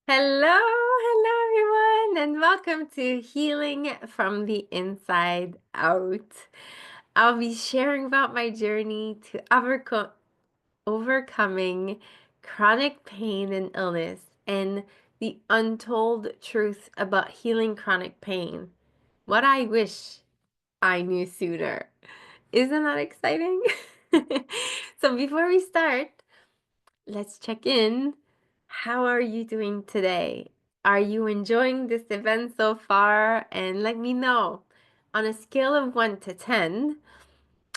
Hello, everyone, and welcome to Healing from the Inside Out. I'll be sharing about my journey to overcoming chronic pain and illness and the untold truth about healing chronic pain. What I wish I knew sooner. Isn't that exciting? So before we start, let's check in. How are you doing today? Are you enjoying this event so far? And let me know on a scale of 1 to 10,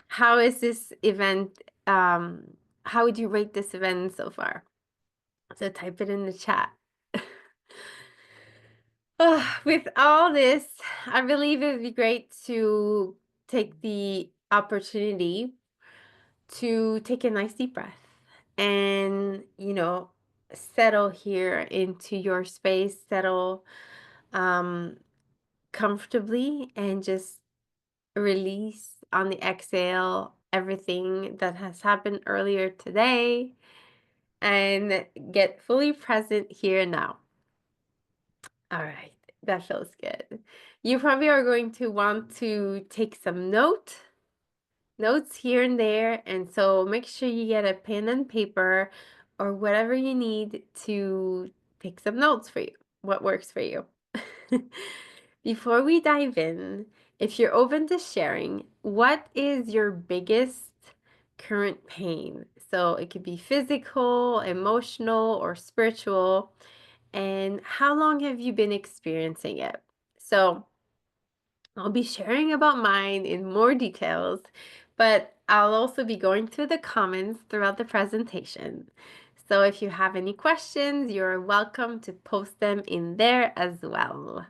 how is this event? How would you rate this event so far? So type it in the chat. With all this, I believe it would be great to take the opportunity to take a nice deep breath and, settle here into your space, settle um, comfortably, and just release on the exhale everything that has happened earlier today and get fully present here and now. All right, that feels good. You probably are going to want to take some notes here and there. And so make sure you get a pen and paper or whatever you need to take some notes for you, what works for you. Before we dive in, if you're open to sharing, what is your biggest current pain? So it could be physical, emotional, or spiritual. And how long have you been experiencing it? So I'll be sharing about mine in more details, but I'll also be going through the comments throughout the presentation. So if you have any questions, you're welcome to post them in there as well.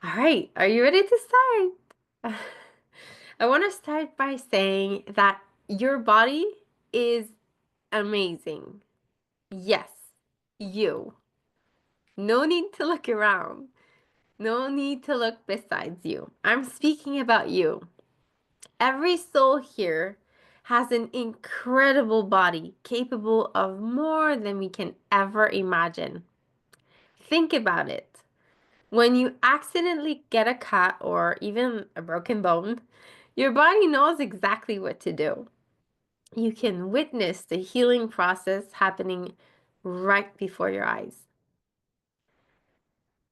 All right, are you ready to start? I want to start by saying that your body is amazing. Yes, you. No need to look around. No need to look besides you. I'm speaking about you. Every soul here has an incredible body capable of more than we can ever imagine. Think about it. When you accidentally get a cut or even a broken bone, your body knows exactly what to do. You can witness the healing process happening right before your eyes.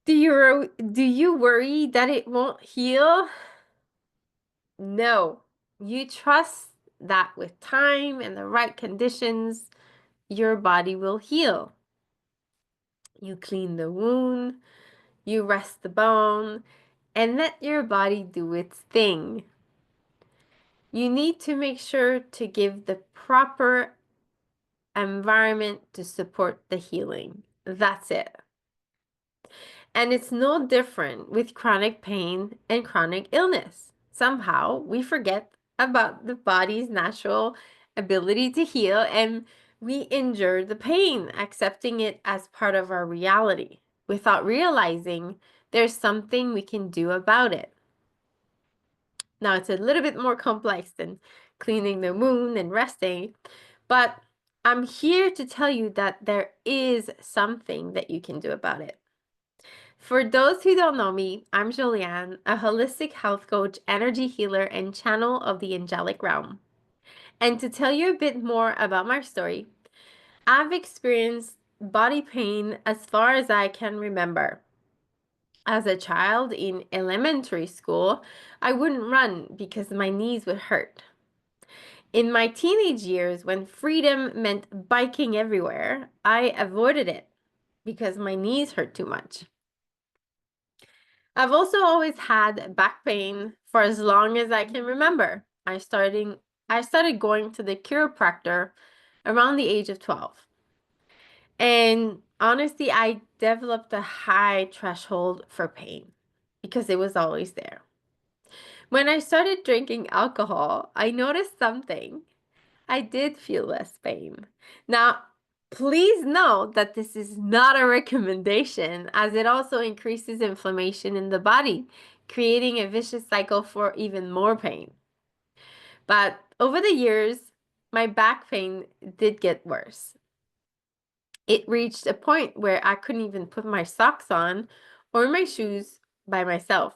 Do you worry that it won't heal? No. You trust that with time and the right conditions, your body will heal. You clean the wound, you rest the bone, and let your body do its thing. You need to make sure to give the proper environment to support the healing. That's it. And it's no different with chronic pain and chronic illness. Somehow we forget about the body's natural ability to heal and we endure the pain, accepting it as part of our reality without realizing there's something we can do about it. Now, it's a little bit more complex than cleaning the wound and resting, but I'm here to tell you that there is something that you can do about it. For those who don't know me, I'm Joliane, a holistic health coach, energy healer, and channel of the angelic realm. And to tell you a bit more about my story, I've experienced body pain as far as I can remember. As a child in elementary school, I wouldn't run because my knees would hurt. In my teenage years, when freedom meant biking everywhere, I avoided it because my knees hurt too much. I've also always had back pain for as long as I can remember. I started going to the chiropractor around the age of 12. And honestly, I developed a high threshold for pain because it was always there. When I started drinking alcohol, I noticed something. I did feel less pain. Now, please note that this is not a recommendation, as it also increases inflammation in the body, creating a vicious cycle for even more pain. But over the years, my back pain did get worse. It reached a point where I couldn't even put my socks on or my shoes by myself.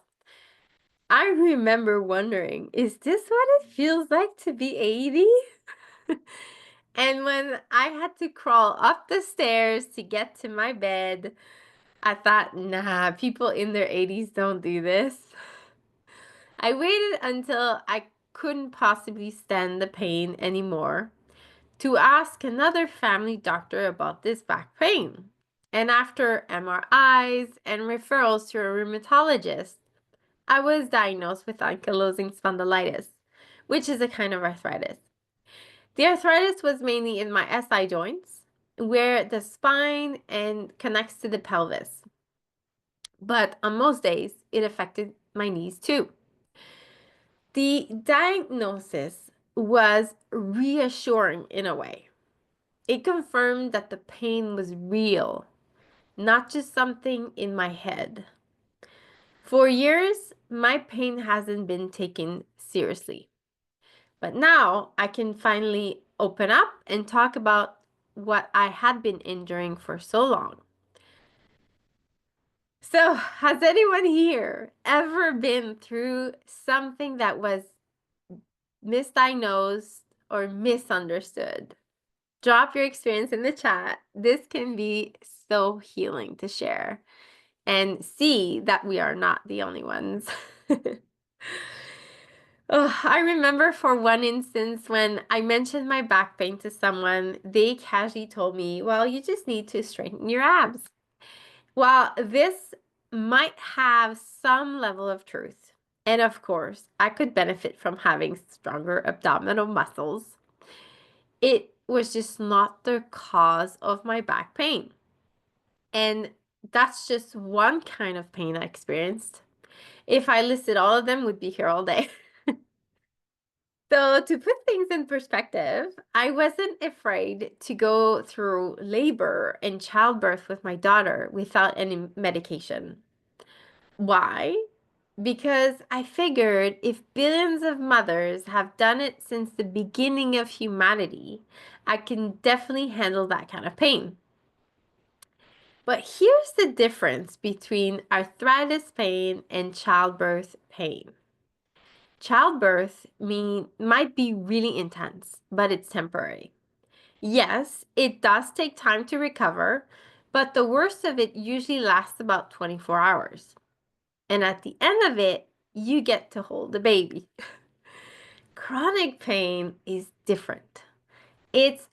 I remember wondering, is this what it feels like to be 80? And when I had to crawl up the stairs to get to my bed, I thought, nah, people in their 80s don't do this. I waited until I couldn't possibly stand the pain anymore to ask another family doctor about this back pain. And after MRIs and referrals to a rheumatologist, I was diagnosed with ankylosing spondylitis, which is a kind of arthritis. The arthritis was mainly in my SI joints, where the spine and connects to the pelvis. But on most days, it affected my knees too. The diagnosis was reassuring in a way. It confirmed that the pain was real, not just something in my head. For years, my pain hasn't been taken seriously. But now I can finally open up and talk about what I had been enduring for so long. So, has anyone here ever been through something that was misdiagnosed or misunderstood? Drop your experience in the chat. This can be so healing to share and see that we are not the only ones. Oh, I remember for one instance when I mentioned my back pain to someone, they casually told me, well, you just need to straighten your abs. While this might have some level of truth, and of course, I could benefit from having stronger abdominal muscles, it was just not the cause of my back pain. And that's just one kind of pain I experienced. If I listed all of them, we'd be here all day. So, to put things in perspective, I wasn't afraid to go through labor and childbirth with my daughter without any medication. Why? Because I figured if billions of mothers have done it since the beginning of humanity, I can definitely handle that kind of pain. But here's the difference between arthritis pain and childbirth pain. Childbirth might be really intense, but it's temporary. Yes, it does take time to recover, but the worst of it usually lasts about 24 hours. And at the end of it, you get to hold the baby. Chronic pain is different. It's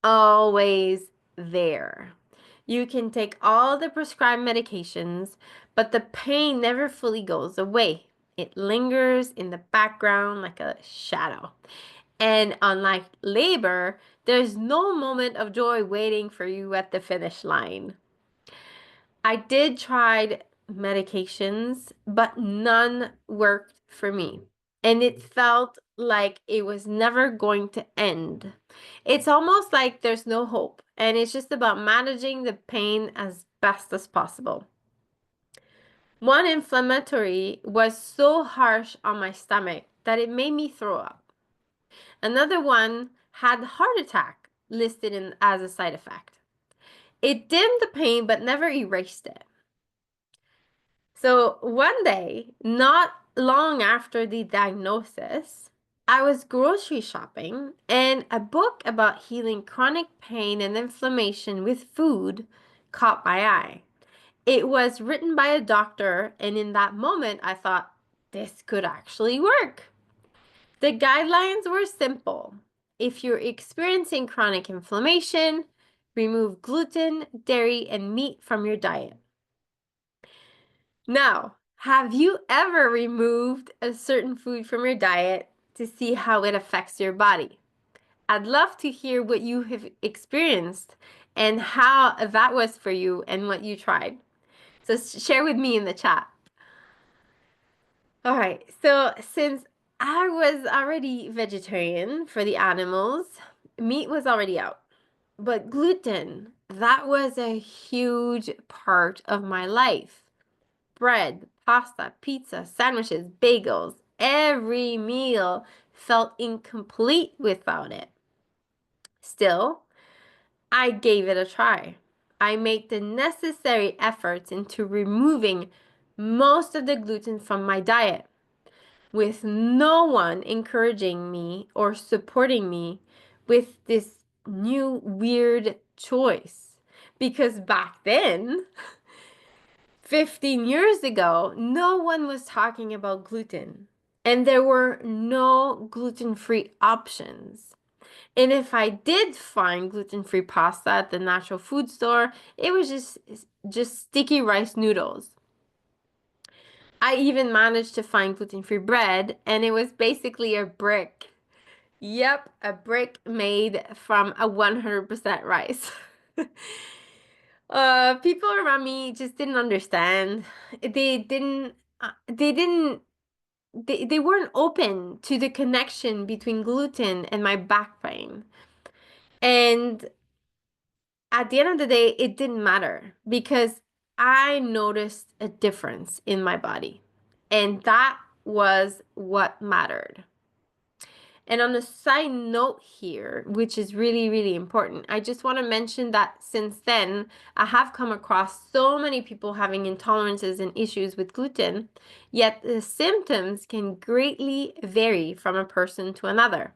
always there. You can take all the prescribed medications, but the pain never fully goes away. It lingers in the background like a shadow. And unlike labor, there's no moment of joy waiting for you at the finish line. I did try medications, but none worked for me. And it felt like it was never going to end. It's almost like there's no hope, and it's just about managing the pain as best as possible. One inflammatory was so harsh on my stomach that it made me throw up. Another one had heart attack listed as a side effect. It dimmed the pain but never erased it. So one day, not long after the diagnosis, I was grocery shopping and a book about healing chronic pain and inflammation with food caught my eye. It was written by a doctor, and in that moment, I thought, this could actually work. The guidelines were simple. If you're experiencing chronic inflammation, remove gluten, dairy, and meat from your diet. Now, have you ever removed a certain food from your diet to see how it affects your body? I'd love to hear what you have experienced and how that was for you and what you tried. So share with me in the chat. All right, so since I was already vegetarian for the animals, meat was already out. But gluten, that was a huge part of my life. Bread, pasta, pizza, sandwiches, bagels, every meal felt incomplete without it. Still, I gave it a try. I made the necessary efforts into removing most of the gluten from my diet, with no one encouraging me or supporting me with this new weird choice. Because back then, 15 years ago, no one was talking about gluten, and there were no gluten-free options. And if I did find gluten-free pasta at the natural food store, it was just sticky rice noodles. I even managed to find gluten-free bread, and it was basically a brick. Yep, a brick made from a 100% rice. People around me just didn't understand. They didn't, they didn't, they weren't open to the connection between gluten and my back pain. And at the end of the day, it didn't matter because I noticed a difference in my body. And that was what mattered. And on a side note here, which is really, really important, I just want to mention that since then, I have come across so many people having intolerances and issues with gluten, yet the symptoms can greatly vary from a person to another.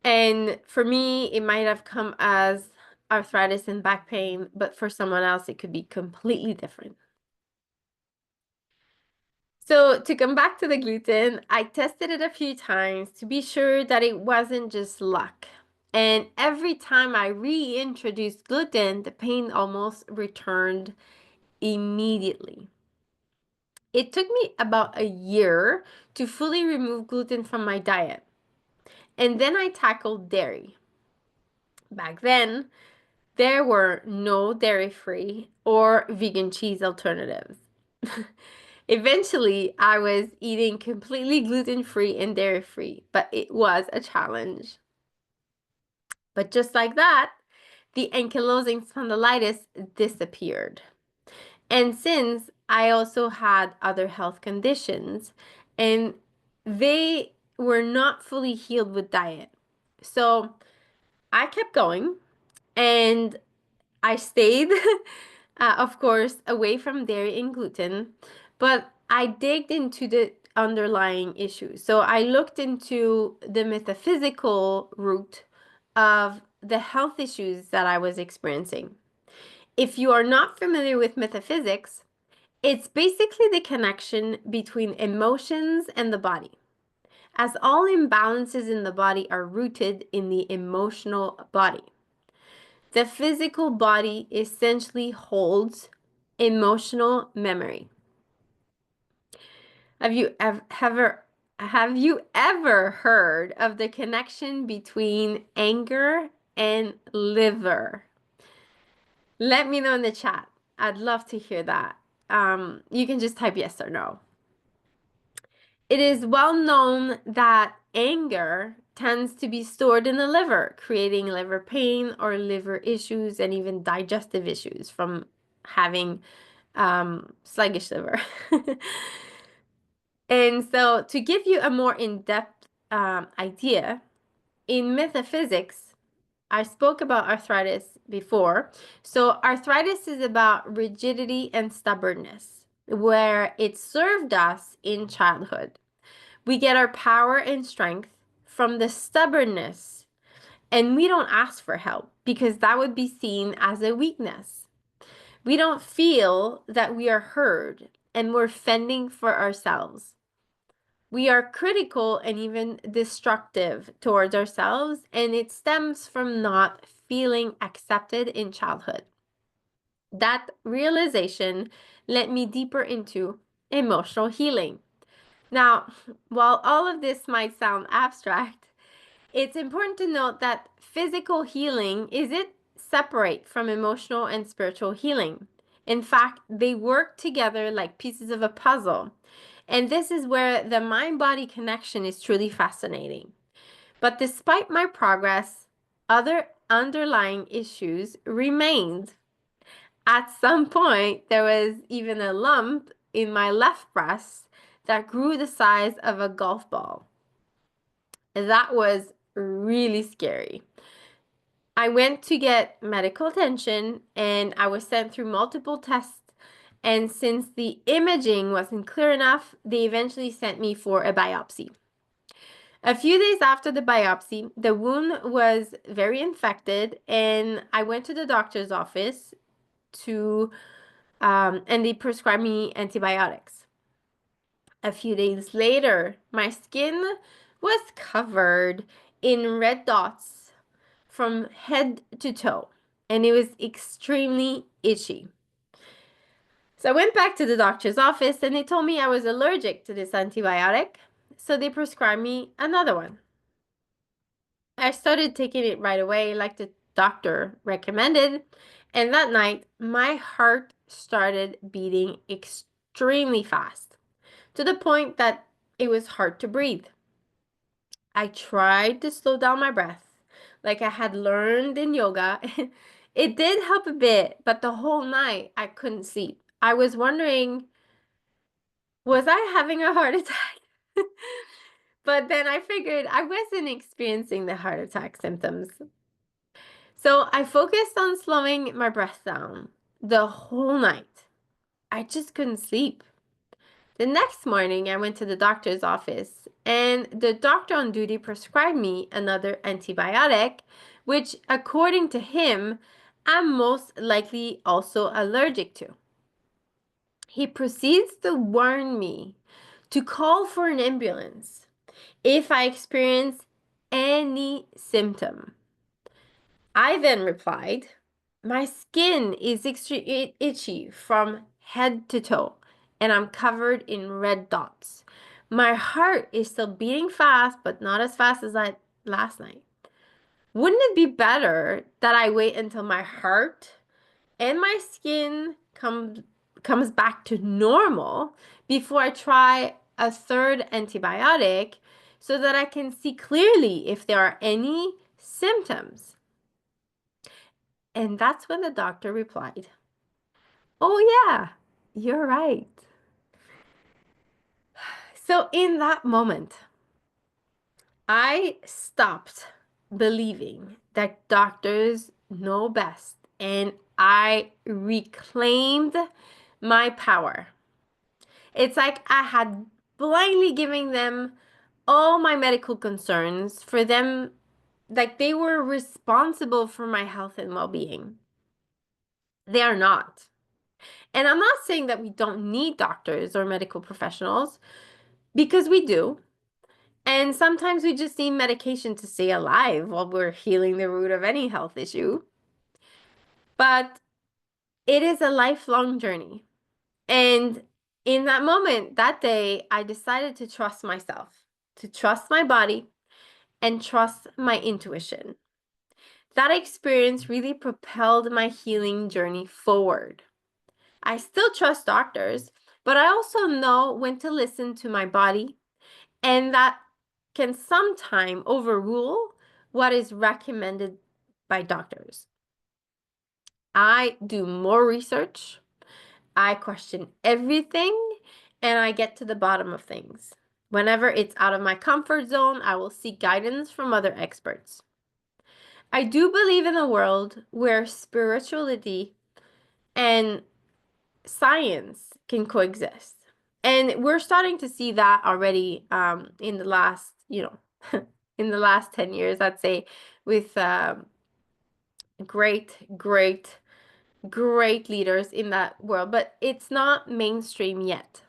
And for me, it might have come as arthritis and back pain, but for someone else, it could be completely different. So to come back to the gluten, I tested it a few times to be sure that it wasn't just luck. And every time I reintroduced gluten, the pain almost returned immediately. It took me about a year to fully remove gluten from my diet. And then I tackled dairy. Back then, there were no dairy-free or vegan cheese alternatives. Eventually, I was eating completely gluten-free and dairy-free, but it was a challenge. But just like that, the ankylosing spondylitis disappeared. And since I also had other health conditions, and they were not fully healed with diet. So I kept going and I stayed, of course, away from dairy and gluten, but I digged into the underlying issues. So I looked into the metaphysical root of the health issues that I was experiencing. If you are not familiar with metaphysics, it's basically the connection between emotions and the body, as all imbalances in the body are rooted in the emotional body. The physical body essentially holds emotional memory. Have you ever heard of the connection between anger and liver? Let me know in the chat. I'd love to hear that. You can just type yes or no. It is well known that anger tends to be stored in the liver, creating liver pain or liver issues and even digestive issues from having sluggish liver. And so, to give you a more in-depth idea, in metaphysics, I spoke about arthritis before. So, arthritis is about rigidity and stubbornness, where it served us in childhood. We get our power and strength from the stubbornness, and we don't ask for help because that would be seen as a weakness. We don't feel that we are heard and we're fending for ourselves. We are critical and even destructive towards ourselves, and it stems from not feeling accepted in childhood. That realization led me deeper into emotional healing. Now, while all of this might sound abstract, it's important to note that physical healing isn't separate from emotional and spiritual healing. In fact, they work together like pieces of a puzzle. And this is where the mind-body connection is truly fascinating. But despite my progress, other underlying issues remained. At some point, there was even a lump in my left breast that grew the size of a golf ball. That was really scary. I went to get medical attention and I was sent through multiple tests. And since the imaging wasn't clear enough, they eventually sent me for a biopsy. A few days after the biopsy, the wound was very infected, and I went to the doctor's office and they prescribed me antibiotics. A few days later, my skin was covered in red dots from head to toe, and it was extremely itchy. So I went back to the doctor's office and they told me I was allergic to this antibiotic, so they prescribed me another one. I started taking it right away, like the doctor recommended, and that night my heart started beating extremely fast to the point that it was hard to breathe. I tried to slow down my breath like I had learned in yoga. It did help a bit, but the whole night I couldn't sleep. I was wondering, was I having a heart attack? But then I figured I wasn't experiencing the heart attack symptoms. So I focused on slowing my breath down the whole night. I just couldn't sleep. The next morning, I went to the doctor's office, and the doctor on duty prescribed me another antibiotic, which, according to him, I'm most likely also allergic to. He proceeds to warn me to call for an ambulance if I experience any symptom. I then replied, my skin is extremely itchy from head to toe, and I'm covered in red dots. My heart is still beating fast, but not as fast as last night. Wouldn't it be better that I wait until my heart and my skin comes back to normal before I try a third antibiotic so that I can see clearly if there are any symptoms? And that's when the doctor replied, oh, yeah, you're right. So in that moment, I stopped believing that doctors know best and I reclaimed my power. It's like I had blindly given them all my medical concerns for them, like they were responsible for my health and well being. They are not. And I'm not saying that we don't need doctors or medical professionals, because we do. And sometimes we just need medication to stay alive while we're healing the root of any health issue. But it is a lifelong journey. And in that moment, that day, I decided to trust myself, to trust my body, and trust my intuition. That experience really propelled my healing journey forward. I still trust doctors, but I also know when to listen to my body, and that can sometimes overrule what is recommended by doctors. I do more research, I question everything, and I get to the bottom of things. Whenever it's out of my comfort zone, I will seek guidance from other experts. I do believe in a world where spirituality and science can coexist. And we're starting to see that already in the last, in the last 10 years, I'd say, with great, great, great leaders in that world. But it's not mainstream yet.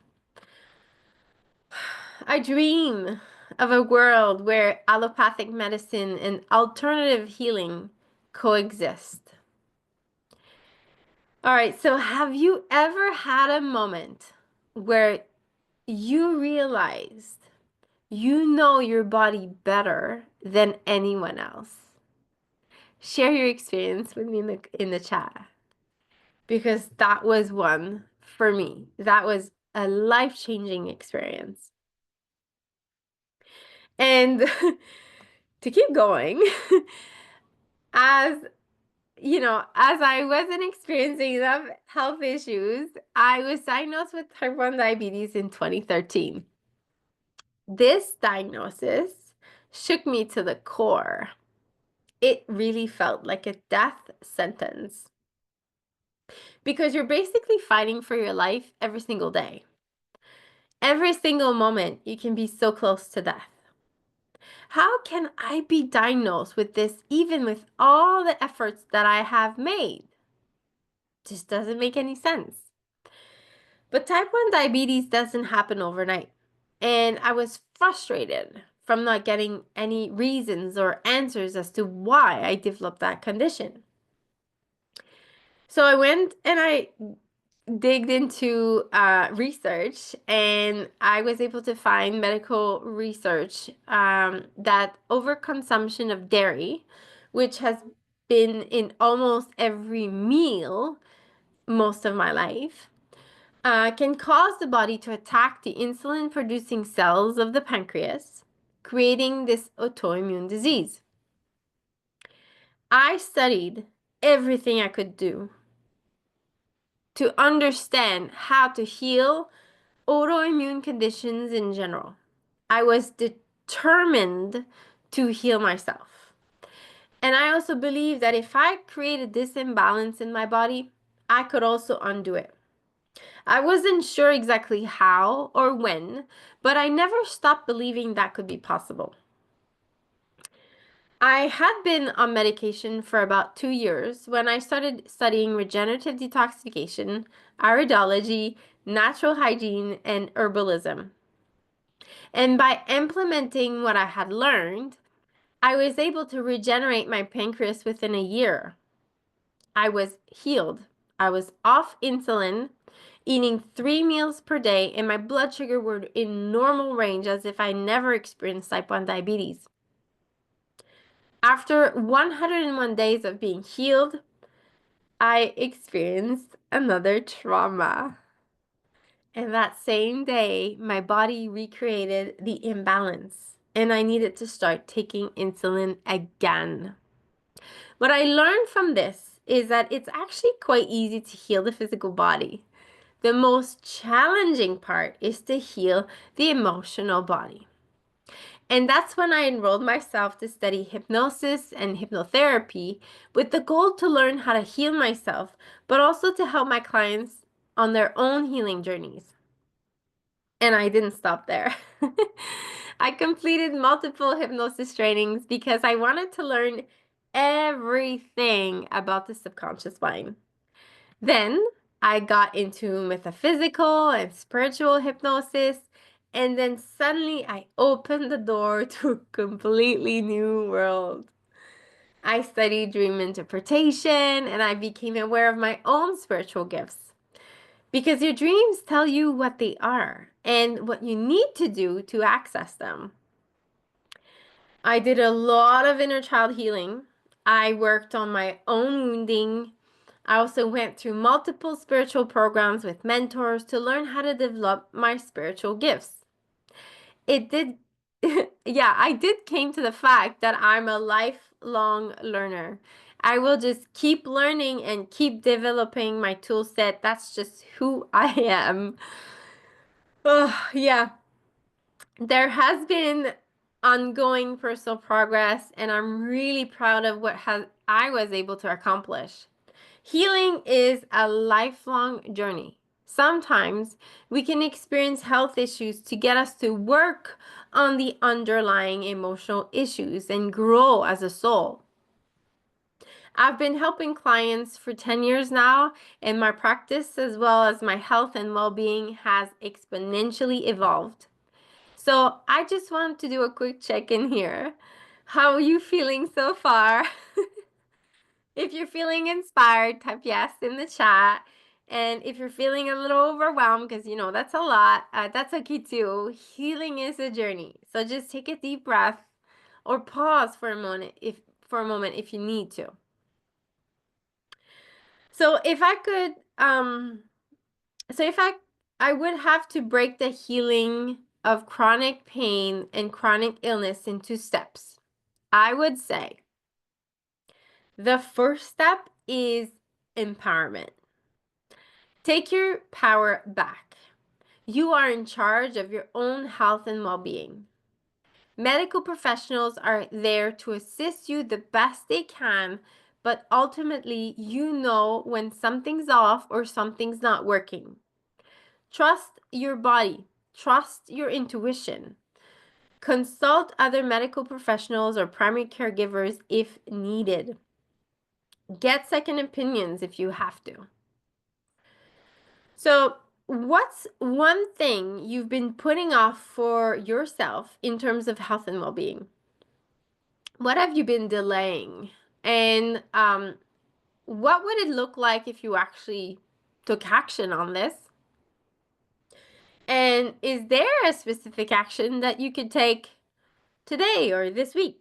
I dream of a world where allopathic medicine and alternative healing coexist. All right, so have you ever had a moment where you realized you know your body better than anyone else? Share your experience with me in the chat, because that was one for me. That was a life-changing experience. And to keep going, as as I wasn't experiencing enough health issues, I was diagnosed with type 1 diabetes in 2013. This diagnosis shook me to the core. it really felt like a death sentence because you're basically fighting for your life every single day. Every single moment, you can be so close to death. How can I be diagnosed with this even with all the efforts that I have made? Just doesn't make any sense. But type 1 diabetes doesn't happen overnight. And I was frustrated from not getting any reasons or answers as to why I developed that condition. So I went and I digged into research, and I was able to find medical research that overconsumption of dairy, which has been in almost every meal most of my life, can cause the body to attack the insulin producing cells of the pancreas, creating this autoimmune disease. I studied everything I could do to understand how to heal autoimmune conditions in general. I was determined to heal myself. And I also believe that if I created this imbalance in my body, I could also undo it. I wasn't sure exactly how or when, but I never stopped believing that could be possible. I had been on medication for about 2 years when I started studying regenerative detoxification, iridology, natural hygiene, and herbalism. And by implementing what I had learned, I was able to regenerate my pancreas within a year. I was healed. I was off insulin, eating 3 meals per day, and my blood sugar were in normal range as if I never experienced type 1 diabetes. After 101 days of being healed, I experienced another trauma. And that same day, my body recreated the imbalance, and I needed to start taking insulin again. What I learned from this is that it's actually quite easy to heal the physical body. The most challenging part is to heal the emotional body. And that's when I enrolled myself to study hypnosis and hypnotherapy with the goal to learn how to heal myself, but also to help my clients on their own healing journeys. And I didn't stop there. I completed multiple hypnosis trainings because I wanted to learn everything about the subconscious mind. Then I got into metaphysical and spiritual hypnosis, and then suddenly I opened the door to a completely new world. I studied dream interpretation, and I became aware of my own spiritual gifts. Because your dreams tell you what they are and what you need to do to access them. I did a lot of inner child healing. I worked on my own wounding. I also went through multiple spiritual programs with mentors to learn how to develop my spiritual gifts. It did, yeah, I did came to the fact that I'm a lifelong learner. I will just keep learning and keep developing my tool set. That's just who I am. Oh, yeah. There has been ongoing personal progress, and I'm really proud of what I was able to accomplish. Healing is a lifelong journey. Sometimes we can experience health issues to get us to work on the underlying emotional issues and grow as a soul. I've been helping clients for 10 years now, and my practice as well as my health and well-being has exponentially evolved. So I just want to do a quick check-in here. How are you feeling so far? If you're feeling inspired, type yes in the chat. And if you're feeling a little overwhelmed, because you know that's a lot, that's okay too. Healing is a journey. So just take a deep breath or pause for a moment if you need to. So if I could so if I would have to break the healing of chronic pain and chronic illness into steps. I would say the first step is empowerment. Take your power back. You are in charge of your own health and well-being. Medical professionals are there to assist you the best they can, but ultimately, you know when something's off or something's not working. Trust your body, trust your intuition. Consult other medical professionals or primary caregivers if needed. Get second opinions if you have to. So, what's one thing you've been putting off for yourself in terms of health and well being? What have you been delaying? And what would it look like if you actually took action on this? And is there a specific action that you could take today or this week?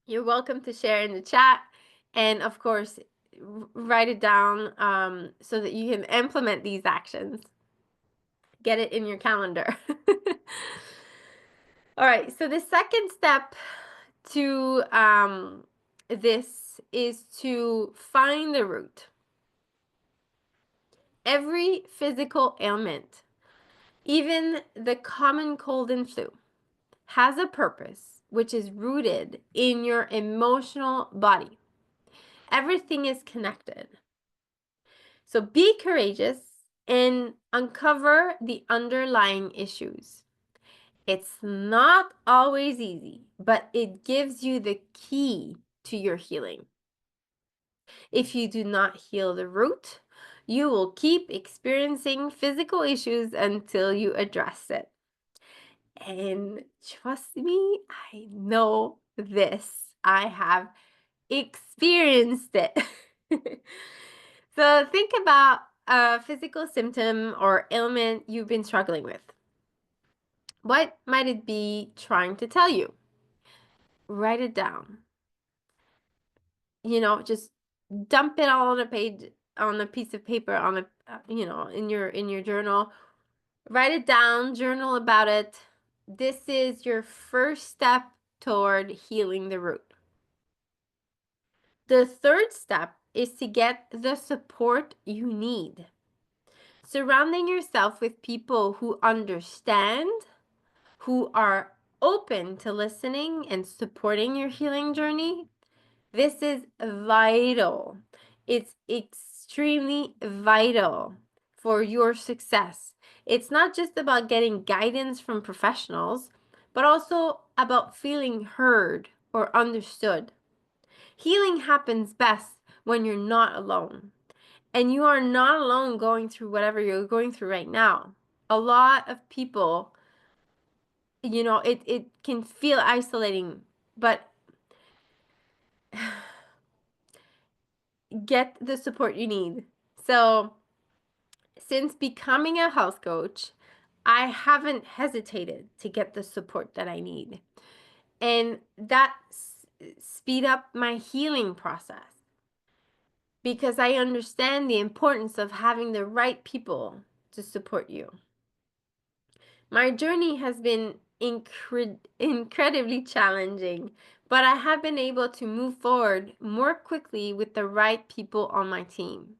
You're welcome to share in the chat. And of course, write it down so that you can implement these actions. Get it in your calendar. All right, so the second step to this is to find the root. Every physical ailment, even the common cold and flu, has a purpose which is rooted in your emotional body. Everything is connected. So be courageous and uncover the underlying issues. It's not always easy, but it gives you the key to your healing. If you do not heal the root, you will keep experiencing physical issues until you address it. And trust me, I know this. I have experienced it. So think about a physical symptom or ailment you've been struggling with. What might it be trying to tell you? Write it down. Just dump it all on a page, on a piece of paper, on a, in your journal. Write it down, journal about it. This is your first step toward healing the root. The third step is to get the support you need. Surrounding yourself with people who understand, who are open to listening and supporting your healing journey. This is vital. It's extremely vital for your success. It's not just about getting guidance from professionals, but also about feeling heard or understood. Healing happens best when you're not alone. And you are not alone going through whatever you're going through right now. A lot of people, it can feel isolating, but get the support you need. So, since becoming a health coach, I haven't hesitated to get the support that I need. And that speed up my healing process because I understand the importance of having the right people to support you. My journey has been incredibly challenging, but I have been able to move forward more quickly with the right people on my team.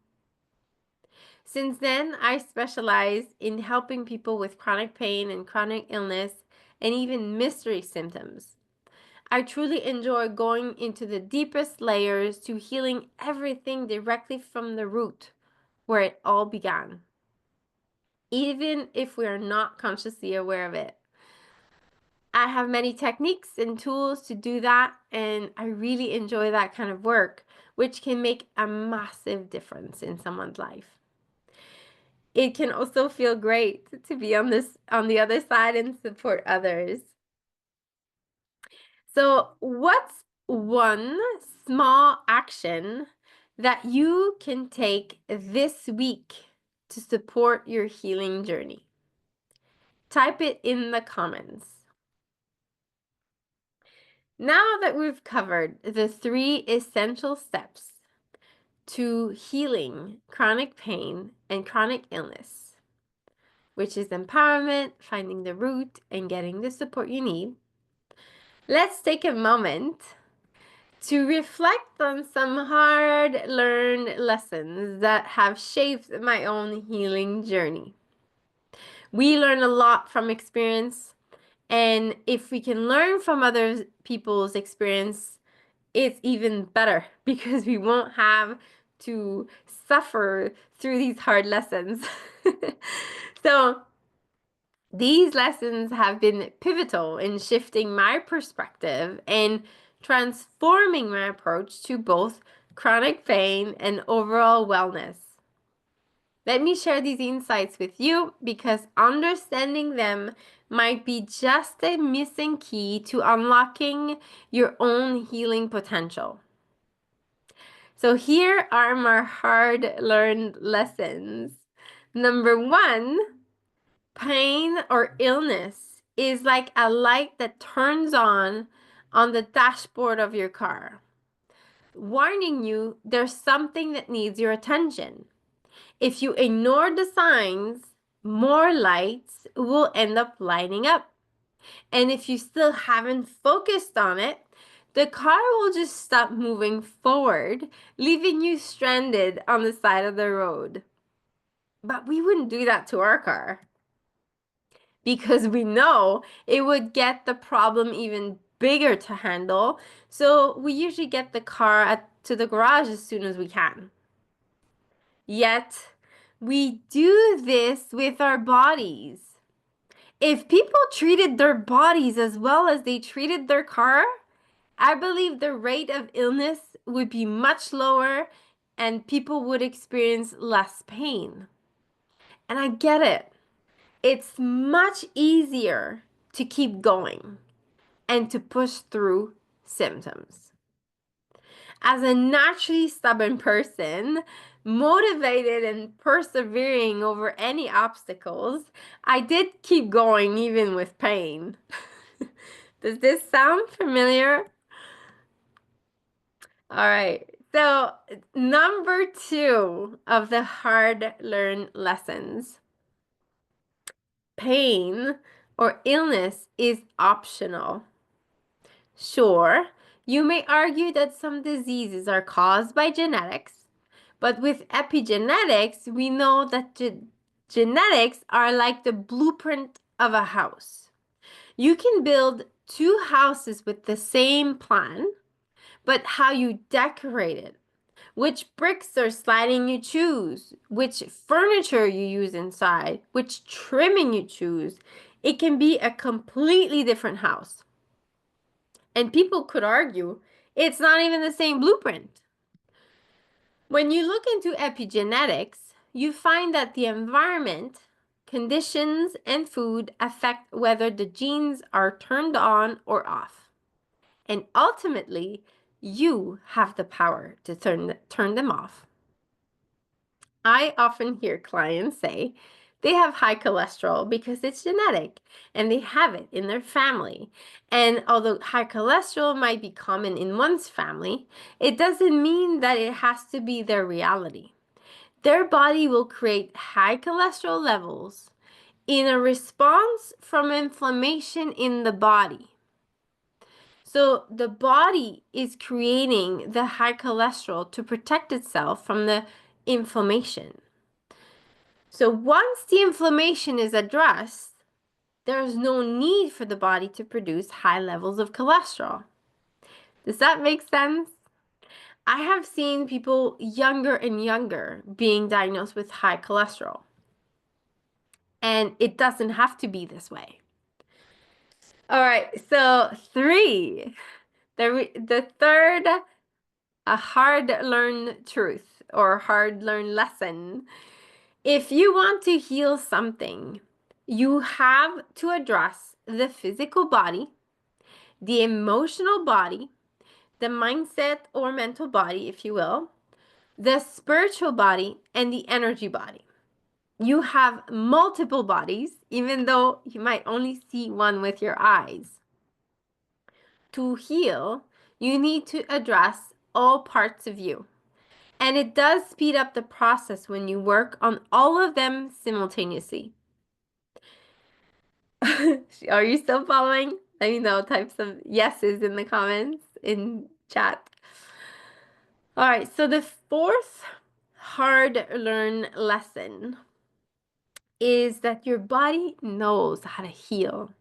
Since then, I specialize in helping people with chronic pain and chronic illness and even mystery symptoms. I truly enjoy going into the deepest layers to healing everything directly from the root where it all began, even if we are not consciously aware of it. I have many techniques and tools to do that, and I really enjoy that kind of work, which can make a massive difference in someone's life. It can also feel great to be on the other side and support others. So, what's one small action that you can take this week to support your healing journey? Type it in the comments. Now that we've covered the 3 essential steps to healing chronic pain and chronic illness, which is empowerment, finding the root, and getting the support you need, let's take a moment to reflect on some hard-learned lessons that have shaped my own healing journey. We learn a lot from experience, And if we can learn from other people's experience, it's even better because we won't have to suffer through these hard lessons. So, these lessons have been pivotal in shifting my perspective and transforming my approach to both chronic pain and overall wellness. Let me share these insights with you because understanding them might be just a missing key to unlocking your own healing potential. So, here are my hard learned lessons. Number one, pain or illness is like a light that turns on the dashboard of your car, warning you there's something that needs your attention. If you ignore the signs, more lights will end up lighting up. And if you still haven't focused on it, the car will just stop moving forward, leaving you stranded on the side of the road. But we wouldn't do that to our car because we know it would get the problem even bigger to handle. So we usually get the car to the garage as soon as we can. Yet, we do this with our bodies. If people treated their bodies as well as they treated their car, I believe the rate of illness would be much lower and people would experience less pain. And I get it. It's much easier to keep going and to push through symptoms. As a naturally stubborn person, motivated and persevering over any obstacles, I did keep going even with pain. Does this sound familiar? All right. So, number two of the hard learned lessons, pain or illness is optional. Sure, you may argue that some diseases are caused by genetics, but with epigenetics, we know that genetics are like the blueprint of a house. You can build two houses with the same plan, but how you decorate it, which bricks or sliding you choose, which furniture you use inside, which trimming you choose, it can be a completely different house. And people could argue it's not even the same blueprint. When you look into epigenetics, you find that the environment, conditions, and food affect whether the genes are turned on or off. And ultimately, you have the power to turn them off. I often hear clients say they have high cholesterol because it's genetic and they have it in their family. And although high cholesterol might be common in one's family, it doesn't mean that it has to be their reality. Their body will create high cholesterol levels in a response from inflammation in the body. So the body is creating the high cholesterol to protect itself from the inflammation. So once the inflammation is addressed, there's no need for the body to produce high levels of cholesterol. Does that make sense? I have seen people younger and younger being diagnosed with high cholesterol. And it doesn't have to be this way. All right, so three. The third, a hard learned truth or hard learned lesson. If you want to heal something, you have to address the physical body, the emotional body, the mindset or mental body, if you will, the spiritual body, and the energy body. You have multiple bodies, even though you might only see one with your eyes. To heal, you need to address all parts of you. And it does speed up the process when you work on all of them simultaneously. Are you still following? Let me know. Type some yeses in the comments in chat. All right, so the fourth hard learn lesson is that your body knows how to heal.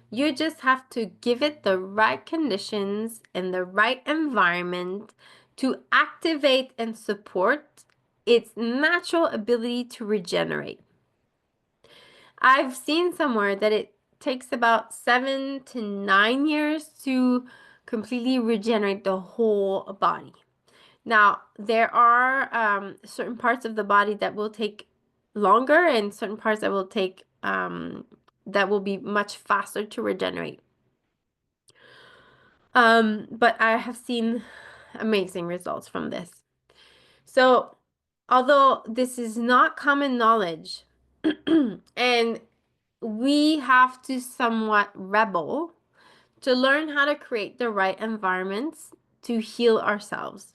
You just have to give it the right conditions and the right environment to activate and support its natural ability to regenerate. I've seen somewhere that it takes about 7 to 9 years to completely regenerate the whole body. Now, there are certain parts of the body that will take longer and certain parts that will take that will be much faster to regenerate. But I have seen amazing results from this. So, although this is not common knowledge, and we have to somewhat rebel to learn how to create the right environments to heal ourselves.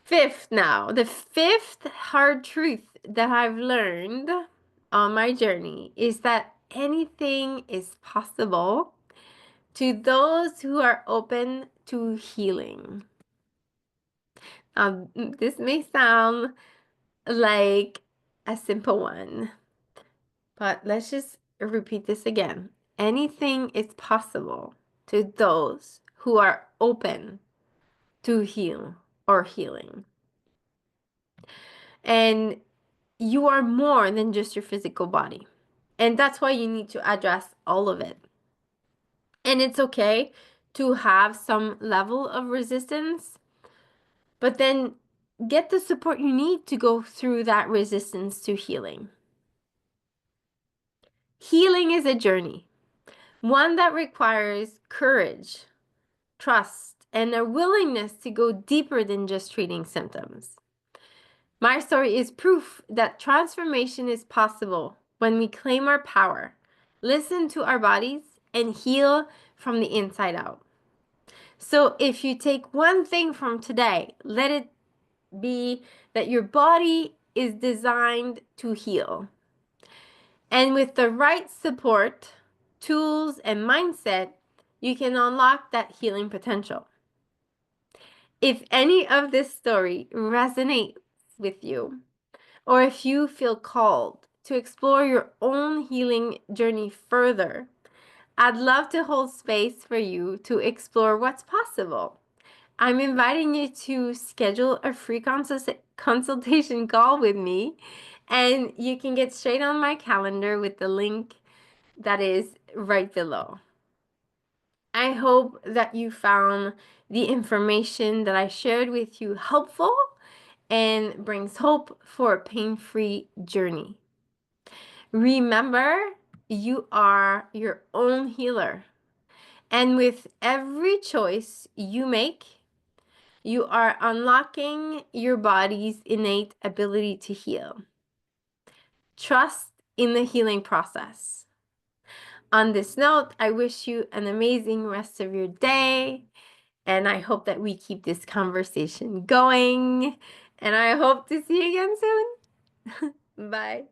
The fifth hard truth that I've learned on my journey is that anything is possible to those who are open to healing. This may sound like a simple one, but let's just repeat this again. Anything is possible to those who are open to heal or healing. And you are more than just your physical body. And that's why you need to address all of it. And it's okay to have some level of resistance, but then get the support you need to go through that resistance to healing. Healing is a journey, one that requires courage, trust, and a willingness to go deeper than just treating symptoms. My story is proof that transformation is possible when we claim our power, listen to our bodies, and heal from the inside out. So if you take one thing from today, let it be that your body is designed to heal. And with the right support, tools, and mindset, you can unlock that healing potential. If any of this story resonates with you, or if you feel called to explore your own healing journey further, I'd love to hold space for you to explore what's possible. I'm inviting you to schedule a free consultation call with me, and you can get straight on my calendar with the link that is right below. I hope that you found the information that I shared with you helpful and brings hope for a pain-free journey. Remember, you are your own healer. And with every choice you make, you are unlocking your body's innate ability to heal. Trust in the healing process. On this note, I wish you an amazing rest of your day. And I hope that we keep this conversation going. And I hope to see you again soon. Bye.